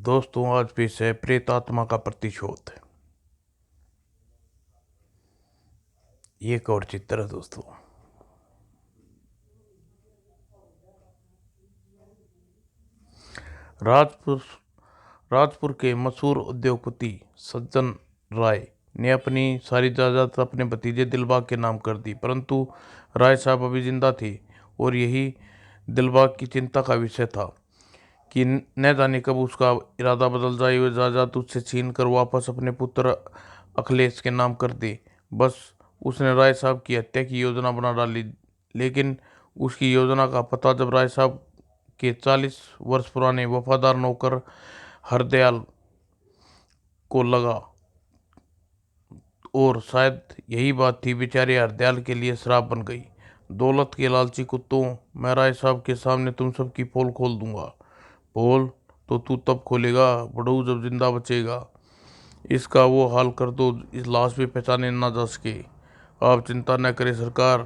दोस्तों, आज पेश है प्रेत आत्मा का प्रतिशोध। ये एक और चित्र है दोस्तों। राजपुर राजपुर के मशहूर उद्योगपति सज्जन राय ने अपनी सारी जायदाद अपने भतीजे दिलबाग के नाम कर दी, परंतु राय साहब अभी जिंदा थे और यही दिलबाग की चिंता का विषय था कि न जाने कब उसका इरादा बदल जाए, वह जायदाद उससे छीन कर वापस अपने पुत्र अखिलेश के नाम कर दे। बस उसने राय साहब की हत्या की योजना बना डाली, लेकिन उसकी योजना का पता जब राय साहब के 40 वर्ष पुराने वफादार नौकर हरदयाल को लगा, और शायद यही बात थी बेचारे हरदयाल के लिए श्राप बन गई। दौलत के लालची कुत्तों, मैं राय साहब के सामने तुम सबकी पोल खोल दूंगा। पोल तो तू तब खोलेगा बड़ू जब जिंदा बचेगा। इसका वो हाल कर दो इस लाश पे पहचाने ना जा सके। आप चिंता न करें सरकार,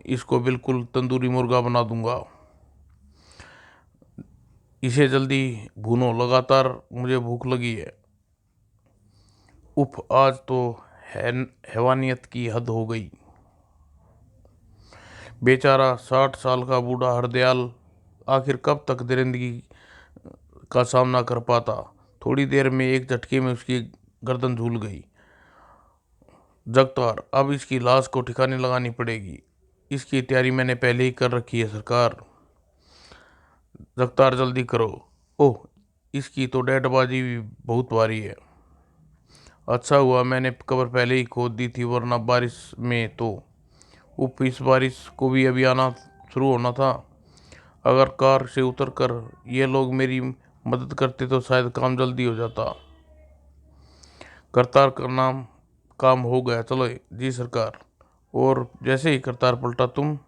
इसको बिल्कुल तंदूरी मुर्गा बना दूंगा। इसे जल्दी भूनो, लगातार मुझे भूख लगी है। उफ, आज तो हैवानियत की हद हो गई। बेचारा 60 साल का बूढ़ा हरदयाल आखिर कब तक दरिंदगी का सामना कर पाता। थोड़ी देर में एक झटके में उसकी गर्दन झूल गई। जगतार, अब इसकी लाश को ठिकाने लगानी पड़ेगी। इसकी तैयारी मैंने पहले ही कर रखी है सरकार। जगतार जल्दी करो। ओह, इसकी तो डेडबाजी भी बहुत भारी है। अच्छा हुआ मैंने कब्र पहले ही खोद दी थी, वरना बारिश में तो उफ, इस बारिश को भी अभी आना शुरू होना था। अगर कार से उतर कर ये लोग मेरी मदद करते तो शायद काम जल्दी हो जाता। करतार का नाम काम हो गया, चलो जी सरकार। और जैसे ही करतार पलटा तुम,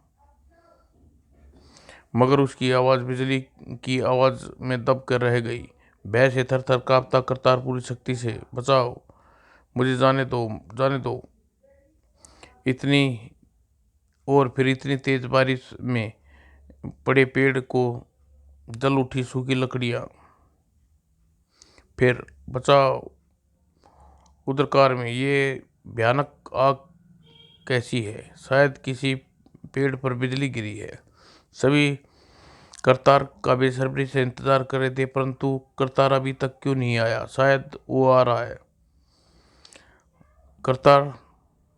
मगर उसकी आवाज़ बिजली की आवाज़ में दब कर रह गई। भय से थर थर कांपता करतार पूरी शक्ति से, बचाओ मुझे, जाने दो जाने दो। इतनी और फिर इतनी तेज बारिश में बड़े पेड़ को जल उठी सूखी लकड़ियाँ। फिर बचाओ। उधर कार में ये भयानक आग कैसी है? शायद किसी पेड़ पर बिजली गिरी है। सभी करतार का बेसब्री से इंतजार कर रहे थे, परंतु करतार अभी तक क्यों नहीं आया? शायद वो आ रहा है। करतार,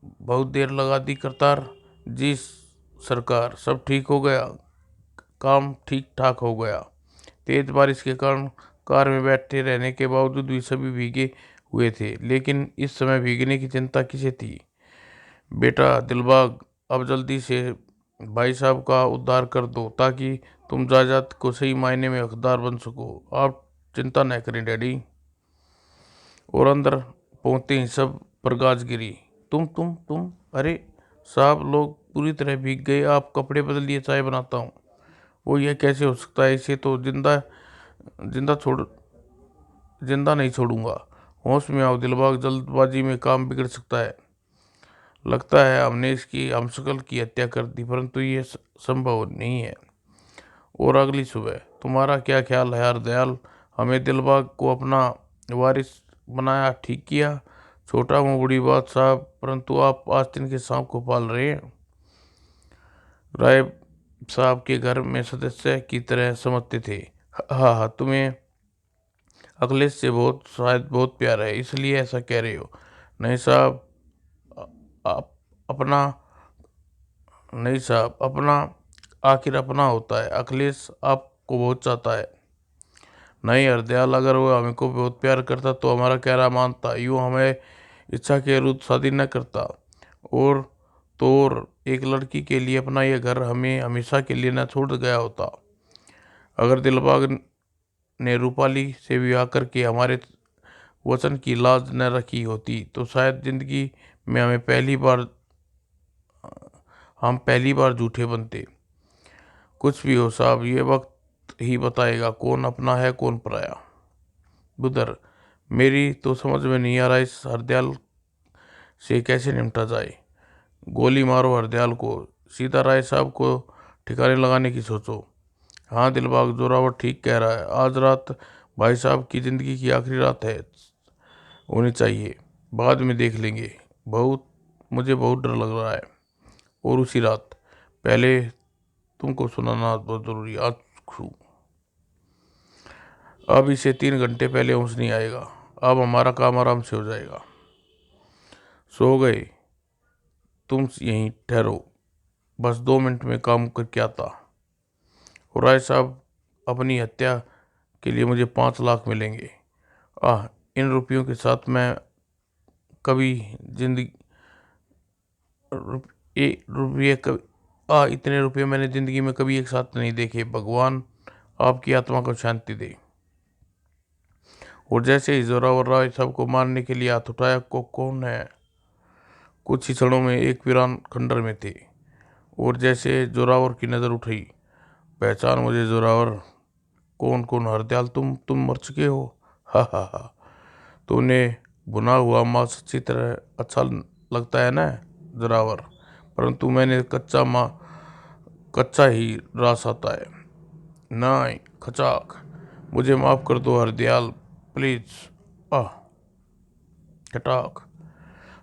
बहुत देर लगा दी करतार। जी सरकार, सब ठीक हो गया, काम ठीक ठाक हो गया। तेज बारिश के कारण कार में बैठे रहने के बावजूद भी सभी भीगे हुए थे, लेकिन इस समय भीगने की चिंता किसे थी? बेटा दिलबाग, अब जल्दी से भाई साहब का उद्धार कर दो ताकि तुम जायदाद को सही मायने में हकदार बन सको। आप चिंता न करें डैडी। और अंदर पहुंचते ही सब पर गाज गिरी। तुम अरे साहब, लोग पूरी तरह भीग गए। आप कपड़े बदलिए, चाय बनाता हूँ। वो ये कैसे हो सकता है? इसे तो जिंदा जिंदा छोड़ जिंदा नहीं छोड़ूंगा। होश में आओ दिलबाग, जल्दबाजी में काम बिगड़ सकता है। लगता है हमने इसकी हमशक्ल की हत्या कर दी, परंतु ये संभव नहीं है। और अगली सुबह तुम्हारा क्या ख्याल है हरदयाल? हमें दिलबाग को अपना वारिस बनाया ठीक किया? छोटा मुँह बड़ी बात साहब, परंतु आप आस्तीन के सांप को पाल रहे हैं। राय साहब के घर में सदस्य की तरह समझते थे। हाँ हाँ, तुम्हें अखिलेश से बहुत शायद बहुत प्यार है, इसलिए ऐसा कह रहे हो। नहीं साहब, आप अपना नहीं साहब, अपना आखिर अपना होता है। अखिलेश आपको बहुत चाहता है। नहीं हरदयाल, अगर वो हमें को बहुत प्यार करता तो हमारा कहना मानता, यूँ हमें इच्छा के विरुद्ध शादी न करता। और तो और एक लड़की के लिए अपना यह घर हमें हमेशा के लिए न छोड़ गया होता। अगर दिलबाग ने रूपाली से विवाह करके हमारे वचन की लाज न रखी होती तो शायद जिंदगी में हम पहली बार झूठे बनते। कुछ भी हो साहब, ये वक्त ही बताएगा कौन अपना है कौन पराया। बुदर, मेरी तो समझ में नहीं आ रहा इस हरदयाल से कैसे निपटा जाए। गोली मारो हरदयाल को, सीधा राय साहब को ठिकाने लगाने की सोचो। हाँ दिलबाग, जोरावर ठीक कह रहा है। आज रात भाई साहब की जिंदगी की आखिरी रात है, होनी चाहिए, बाद में देख लेंगे। मुझे बहुत डर लग रहा है। और उसी रात पहले तुमको सुनाना बहुत जरूरी आज छू। अब इसे 3 घंटे पहले होश नहीं आएगा। अब हमारा काम आराम से हो जाएगा। सो गए? तुम यहीं ठहरो, बस 2 मिनट में काम करके आता। और राय साहब, अपनी हत्या के लिए मुझे 5 लाख मिलेंगे। इन रुपयों के साथ मैं कभी जिंदगी रुपये कभी इतने रुपये मैंने जिंदगी में कभी एक साथ नहीं देखे। भगवान आपकी आत्मा को शांति दे। और जैसे ही जोरावर राय साहब को मारने के लिए हाथ उठाया, को कौन है? कुछ ही क्षणों में एक वीरान खंडर में थे। और जैसे जोरावर की नजर उठी, पहचान मुझे जोरावर? कौन कौन? हरदयाल, तुम मर चुके हो। हा हा हा। तूने भुना हुआ मांस अच्छी तरह अच्छा लगता है ना जोरावर, परंतु मैंने कच्चा ही रास आता है। नहीं खचाक, मुझे माफ कर दो हरदयाल, प्लीज। आह खटाक।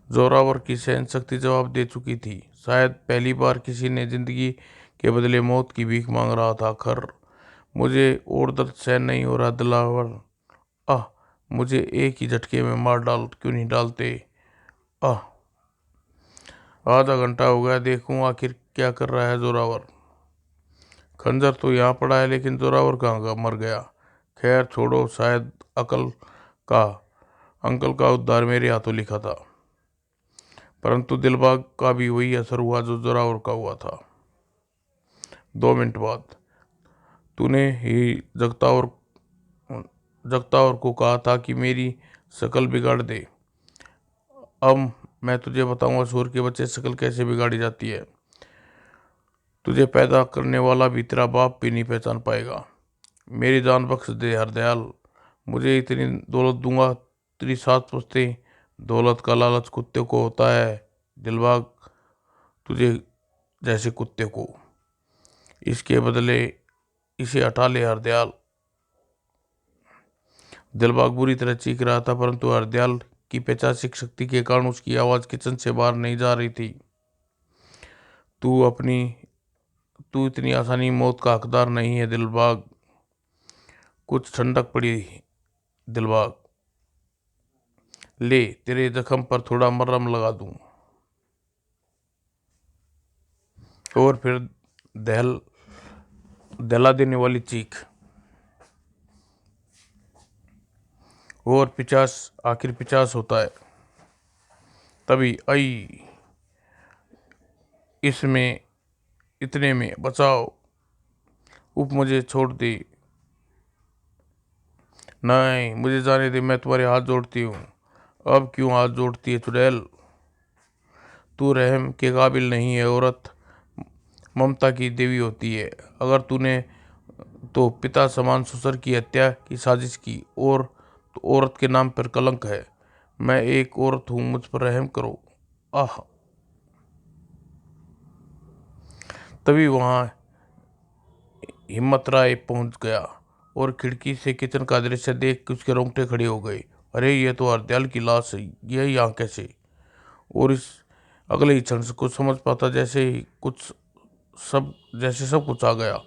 जोरावर की सहन शक्ति जवाब दे चुकी थी। शायद पहली बार किसी ने जिंदगी के बदले मौत की भीख मांग रहा था। खर मुझे और दर्द सहन नहीं हो रहा दिलावर। मुझे एक ही झटके में मार डाल क्यों नहीं डालते? आह आधा घंटा हो गया, देखूं आखिर क्या कर रहा है जोरावर। खंजर तो यहाँ पड़ा है, लेकिन जोरावर कहाँ मर गया? खैर छोड़ो, शायद का अंकल का उद्धार मेरे हाथों लिखा था। परंतु दिलबाग का भी वही असर हुआ जो जोरावर का हुआ था। 2 मिनट बाद तूने ही जगतावर को कहा था कि मेरी शक्ल बिगाड़ दे। अब मैं तुझे बताऊंगा सूर के बच्चे शक्ल कैसे बिगाड़ी जाती है। तुझे पैदा करने वाला भी तेरा बाप भी नहीं पहचान पाएगा। मेरी जान बख्श दे हरदयाल, मुझे इतनी दौलत दूंगा तेरी 7 पुश्ते। दौलत का लालच कुत्ते को होता है दिलबाग, तुझे जैसे कुत्ते को। इसके बदले इसे हटा ले हरदयाल। दिलबाग बुरी तरह चीख रहा था, परंतु हरदयाल की पैचासिक शक्ति के कारण उसकी आवाज किचन से बाहर नहीं जा रही थी। तू इतनी आसानी मौत का हकदार नहीं है दिलबाग। कुछ ठंडक पड़ी दिलबाग, ले तेरे जख्म पर थोड़ा मरहम लगा दूं। और फिर दहला देने वाली चीख। और 50 आखिर 50 होता है। तभी आई इसमें इतने में बचाओ, उप मुझे छोड़ दे। नहीं मुझे जाने दे, मैं तुम्हारे हाथ जोड़ती हूँ। अब क्यों हाथ जोड़ती है चुड़ैल? तू रहम के काबिल नहीं है। औरत ममता की देवी होती है। अगर तूने तो पिता समान ससुर की हत्या की साजिश की, और तो औरत के नाम पर कलंक है। मैं एक औरत हूँ, मुझ पर रहम करो। आह तभी वहां हिम्मत राय पहुंच गया और खिड़की से किचन का दृश्य देख के उसके रोंगटे खड़े हो गए। अरे ये तो हरदयाल की लाश है, यह यहाँ कैसे? और इस अगले ही क्षण से कुछ समझ पाता जैसे सब कुछ आ गया।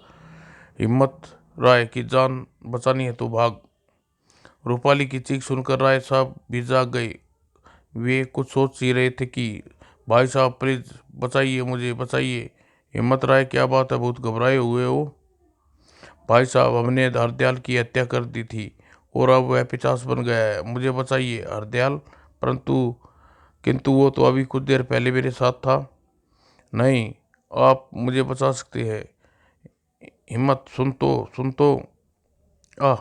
हिम्मत राय की जान बचानी है तो भाग। रूपाली की चीख सुनकर राय साहब भी जाग गए। वे कुछ सोच ही रहे थे कि भाई साहब प्लीज बचाइए, मुझे बचाइए। हिम्मत राय, क्या बात है, बहुत घबराए हुए हो? भाई साहब, हमने हरदयाल की हत्या कर दी थी और अब वह 50 बन गया है, मुझे बचाइए हरदयाल। परंतु किंतु वो तो अभी कुछ देर पहले मेरे साथ था। नहीं, आप मुझे बचा सकते हैं। हिम्मत, सुन तो। आह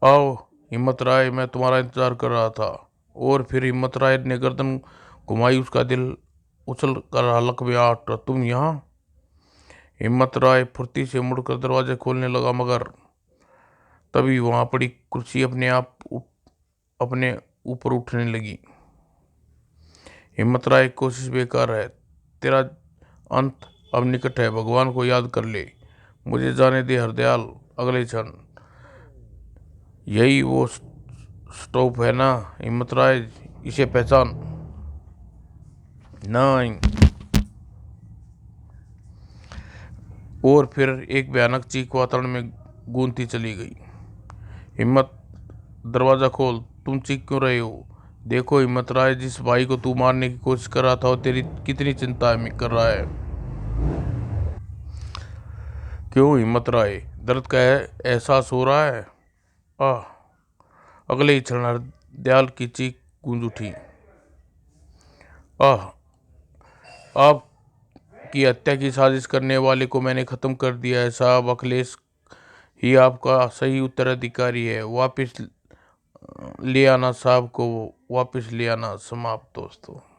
आओ हिम्मत राय, मैं तुम्हारा इंतजार कर रहा था। और फिर हिम्मत राय ने गर्दन घुमाई, उसका दिल उछल कर हलक में आ उठा। तुम यहाँ? हिम्मत राय फुर्ती से मुड़कर दरवाजे खोलने लगा, मगर तभी वहां पड़ी कुर्सी अपने ऊपर उठने लगी। हिम्मत राय, कोशिश बेकार है, तेरा अंत अब निकट है, भगवान को याद कर ले। मुझे जाने दे हरदयाल। अगले क्षण यही वो स्टॉप है ना हिम्मत राय, इसे पहचान। नहीं। और फिर एक भयानक चीख वातावरण में गूंजती चली गई। हिम्मत, दरवाजा खोल, तुम चीख क्यों रहे हो? देखो हिम्मत राय, जिस भाई को तू मारने की कोशिश कर रहा था वो तेरी कितनी चिंता कर रहा है। क्यों हिम्मत राय, दर्द का एहसास हो रहा है? आह। अगले ही क्षण हरदयाल की चीख गूंज उठी। आह, आपकी हत्या की साजिश करने वाले को मैंने खत्म कर दिया है साहब। अखिलेश ही आपका सही उत्तराधिकारी है। वापस ले आना साहब को, वापस ले आना। समाप्त दोस्तों।